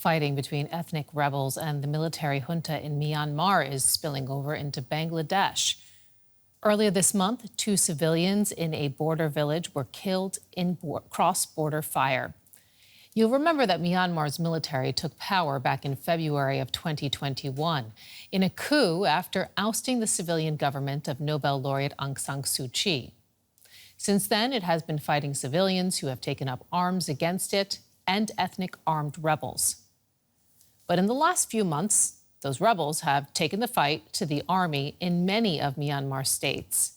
fighting between ethnic rebels and the military junta in Myanmar is spilling over into Bangladesh. Earlier this month, 2 civilians in a border village were killed in cross-border fire. You'll remember that Myanmar's military took power back in February of 2021 in a coup after ousting the civilian government of Nobel laureate Aung San Suu Kyi. Since then, it has been fighting civilians who have taken up arms against it and ethnic armed rebels. But in the last few months, those rebels have taken the fight to the army in many of Myanmar's states.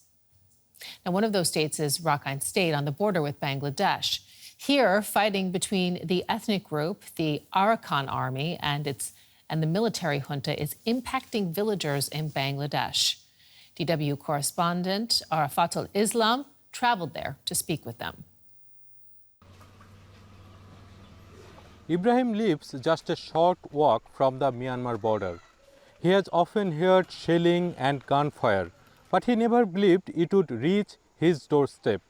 Now, one of those states is Rakhine State on the border with Bangladesh. Here, fighting between the ethnic group, the Arakan army, and the military junta is impacting villagers in Bangladesh. DW correspondent Arafatul Islam traveled there to speak with them. Ibrahim lives just a short walk from the Myanmar border. He has often heard shelling and gunfire, but he never believed it would reach his doorstep.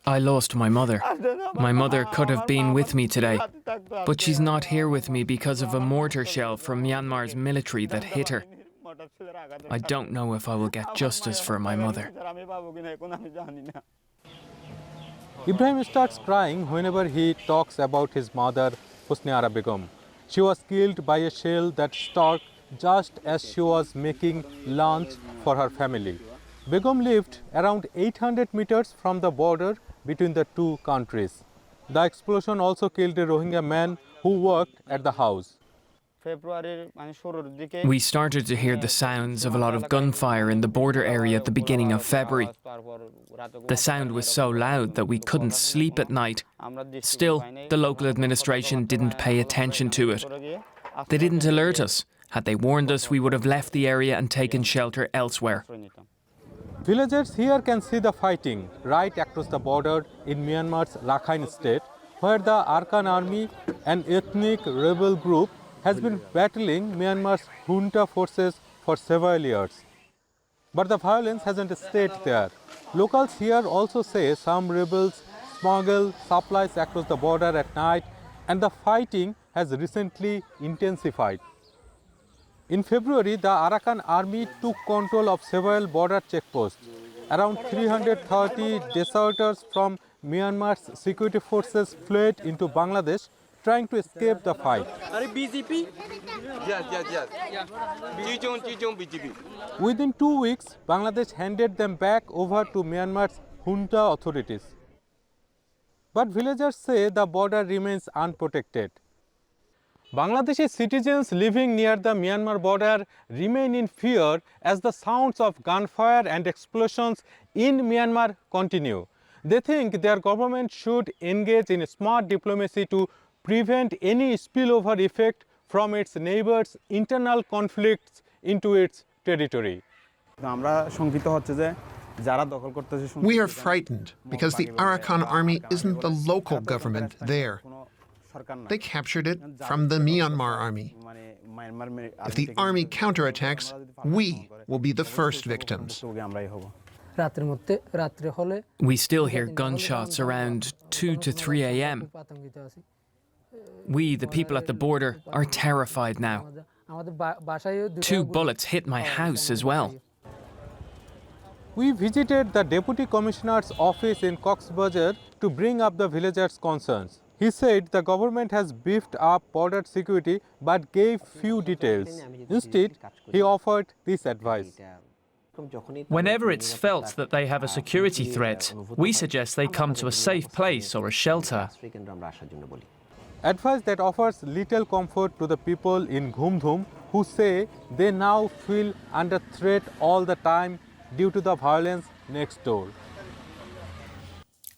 I lost my mother. My mother could have been with me today, but she's not here with me because of a mortar shell from Myanmar's military that hit her. I don't know if I will get justice for my mother. Ibrahim starts crying whenever he talks about his mother, Husni Ara Begum. She was killed by a shell that struck just as she was making lunch for her family. Begum lived around 800 meters from the border between the two countries. The explosion also killed a Rohingya man who worked at the house. We started to hear the sounds of a lot of gunfire in the border area at the beginning of February. The sound was so loud that we couldn't sleep at night. Still, the local administration didn't pay attention to it. They didn't alert us. Had they warned us, we would have left the area and taken shelter elsewhere. Villagers here can see the fighting right across the border in Myanmar's Rakhine State, where the Arakan army, an ethnic rebel group, has been battling Myanmar's junta forces for several years. But the violence hasn't stayed there. Locals here also say some rebels smuggle supplies across the border at night, and the fighting has recently intensified. In February, the Arakan army took control of several border checkposts. Around 330 deserters from Myanmar's security forces fled into Bangladesh, trying to escape the fight. Within 2 weeks, Bangladesh handed them back over to Myanmar's junta authorities. But villagers say the border remains unprotected. Bangladeshi citizens living near the Myanmar border remain in fear as the sounds of gunfire and explosions in Myanmar continue. They think their government should engage in smart diplomacy to prevent any spillover effect from its neighbors' internal conflicts into its territory. We are frightened because the Arakan army isn't the local government there. They captured it from the Myanmar army. If the army counterattacks, we will be the first victims. We still hear gunshots around 2 to 3 a.m. We, the people at the border, are terrified now. 2 bullets hit my house as well. We visited the Deputy Commissioner's office in Cox's Bazar to bring up the villagers' concerns. He said the government has beefed up border security but gave few details. Instead, he offered this advice. Whenever it's felt that they have a security threat, we suggest they come to a safe place or a shelter. Advice that offers little comfort to the people in Ghumdhum who say they now feel under threat all the time due to the violence next door.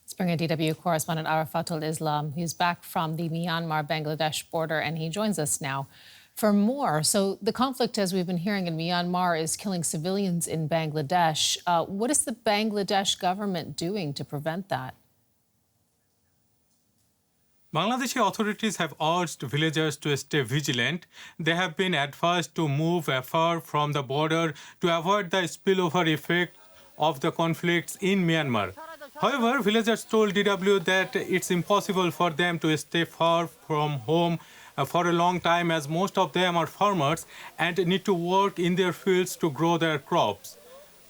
Let's bring in DW correspondent Arafatul Islam. He's back from the Myanmar-Bangladesh border, and he joins us now for more. So the conflict, as we've been hearing in Myanmar, is killing civilians in Bangladesh. What is the Bangladesh government doing to prevent that? Bangladeshi authorities have urged villagers to stay vigilant. They have been advised to move afar from the border to avoid the spillover effect of the conflicts in Myanmar. However, villagers told DW that it's impossible for them to stay far from home for a long time, as most of them are farmers and need to work in their fields to grow their crops.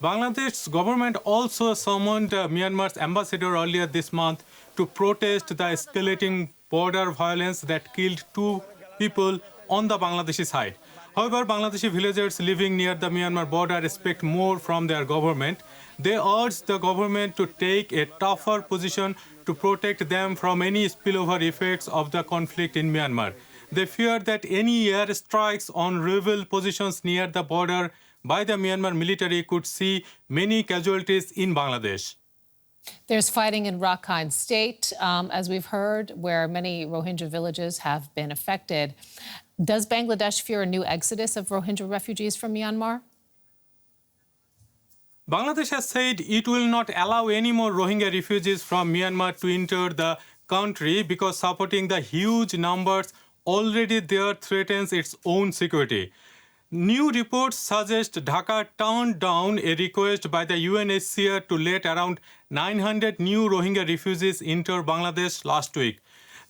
Bangladesh's government also summoned Myanmar's ambassador earlier this month to protest the escalating border violence that killed 2 people on the Bangladeshi side. However, Bangladeshi villagers living near the Myanmar border expect more from their government. They urge the government to take a tougher position to protect them from any spillover effects of the conflict in Myanmar. They fear that any airstrikes on rebel positions near the border by the Myanmar military could see many casualties in Bangladesh. There's fighting in Rakhine State, as we've heard, where many Rohingya villages have been affected. Does Bangladesh fear a new exodus of Rohingya refugees from Myanmar? Bangladesh has said it will not allow any more Rohingya refugees from Myanmar to enter the country because supporting the huge numbers already there threatens its own security. New reports suggest Dhaka turned down a request by the UNHCR to let around 900 new Rohingya refugees enter Bangladesh last week.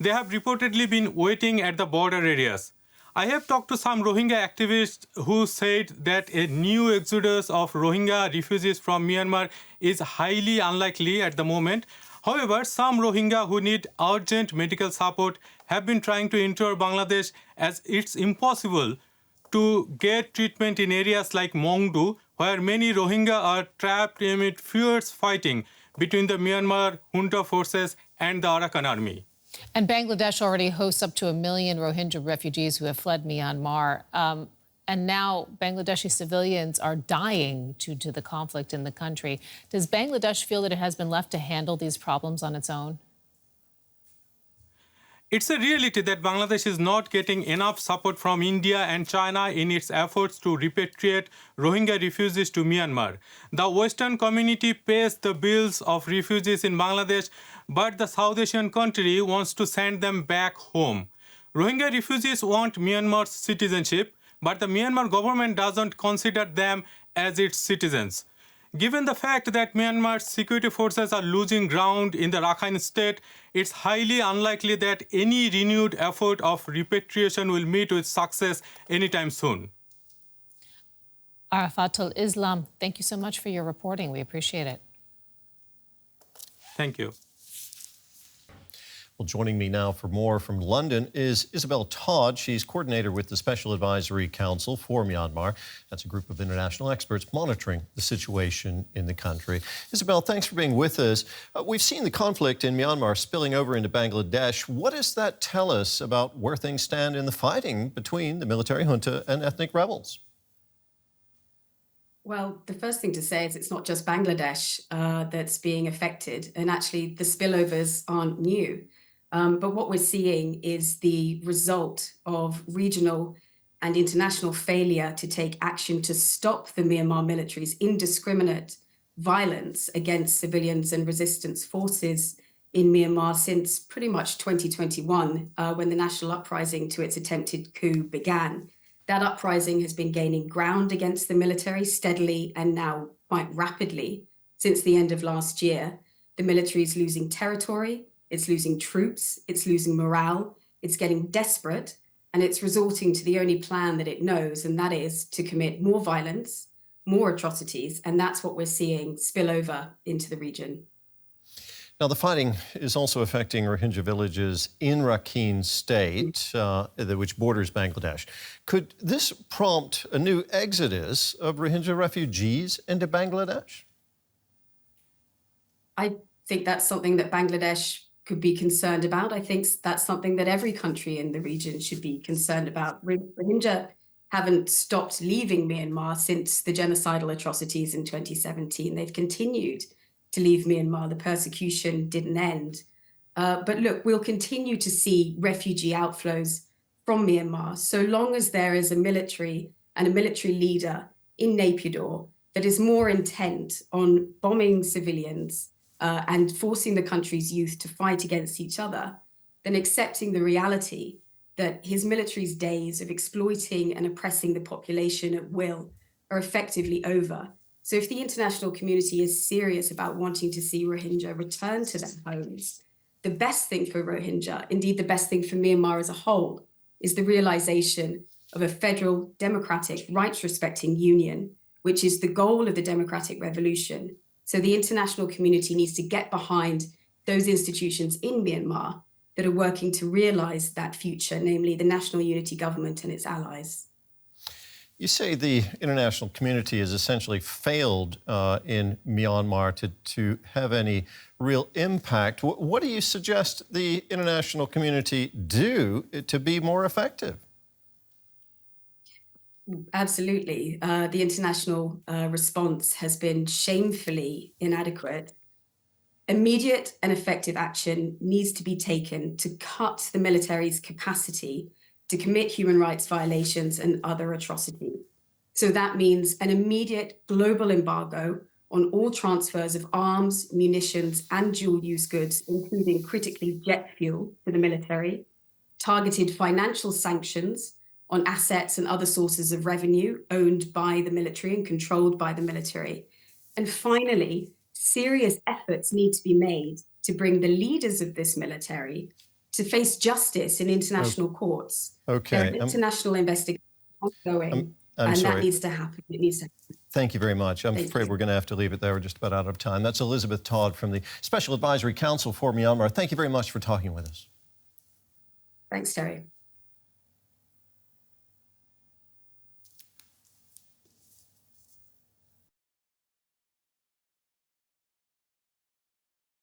They have reportedly been waiting at the border areas. I have talked to some Rohingya activists who said that a new exodus of Rohingya refugees from Myanmar is highly unlikely at the moment. However, some Rohingya who need urgent medical support have been trying to enter Bangladesh, as it's impossible to get treatment in areas like Mongdu, where many Rohingya are trapped amid fierce fighting between the Myanmar junta forces and the Arakan army. And Bangladesh already hosts up to 1 million Rohingya refugees who have fled Myanmar. And now Bangladeshi civilians are dying due to the conflict in the country. Does Bangladesh feel that it has been left to handle these problems on its own? It's a reality that Bangladesh is not getting enough support from India and China in its efforts to repatriate Rohingya refugees to Myanmar. The Western community pays the bills of refugees in Bangladesh, but the South Asian country wants to send them back home. Rohingya refugees want Myanmar's citizenship, but the Myanmar government doesn't consider them as its citizens. Given the fact that Myanmar's security forces are losing ground in the Rakhine State, it's highly unlikely that any renewed effort of repatriation will meet with success anytime soon. Arafatul Islam, thank you so much for your reporting. We appreciate it. Thank you. Well, joining me now for more from London is Isabel Todd. She's coordinator with the Special Advisory Council for Myanmar. That's a group of international experts monitoring the situation in the country. Isabel, thanks for being with us. We've seen the conflict in Myanmar spilling over into Bangladesh. What does that tell us about where things stand in the fighting between the military junta and ethnic rebels? Well, the first thing to say is it's not just Bangladesh that's being affected, and actually the spillovers aren't new. But what we're seeing is the result of regional and international failure to take action to stop the Myanmar military's indiscriminate violence against civilians and resistance forces in Myanmar since pretty much 2021, when the national uprising to its attempted coup began. That uprising has been gaining ground against the military steadily and now quite rapidly since the end of last year. The military is losing territory. It's losing troops, it's losing morale, it's getting desperate, and it's resorting to the only plan that it knows, and that is to commit more violence, more atrocities, and that's what we're seeing spill over into the region. Now, the fighting is also affecting Rohingya villages in Rakhine State, which borders Bangladesh. Could this prompt a new exodus of Rohingya refugees into Bangladesh? I think that's something that Bangladesh could be concerned about. I think that's something that every country in the region should be concerned about. Rohingya haven't stopped leaving Myanmar since the genocidal atrocities in 2017. They've continued to leave Myanmar. The persecution didn't end. But look, we'll continue to see refugee outflows from Myanmar so long as there is a military and a military leader in Naypyidaw that is more intent on bombing civilians and forcing the country's youth to fight against each other than accepting the reality that his military's days of exploiting and oppressing the population at will are effectively over. So if the international community is serious about wanting to see Rohingya return to their homes, the best thing for Rohingya, indeed the best thing for Myanmar as a whole, is the realization of a federal, democratic, rights-respecting union, which is the goal of the democratic revolution. So the international community needs to get behind those institutions in Myanmar that are working to realize that future, namely the national unity government and its allies. You say the international community has essentially failed in Myanmar to have any real impact. What do you suggest the international community do to be more effective? Absolutely. The international response has been shamefully inadequate. Immediate and effective action needs to be taken to cut the military's capacity to commit human rights violations and other atrocities. So that means an immediate global embargo on all transfers of arms, munitions, and dual-use goods, including critically jet fuel to the military, targeted financial sanctions on assets and other sources of revenue owned by the military and controlled by the military. And finally, serious efforts need to be made to bring the leaders of this military to face justice in international courts. Okay. There are international investigations ongoing, and that needs to happen. It needs to happen. Thank you very much. I'm afraid we're going to have to leave it there. We're just about out of time. That's Elizabeth Todd from the Special Advisory Council for Myanmar. Thank you very much for talking with us. Thanks, Terry.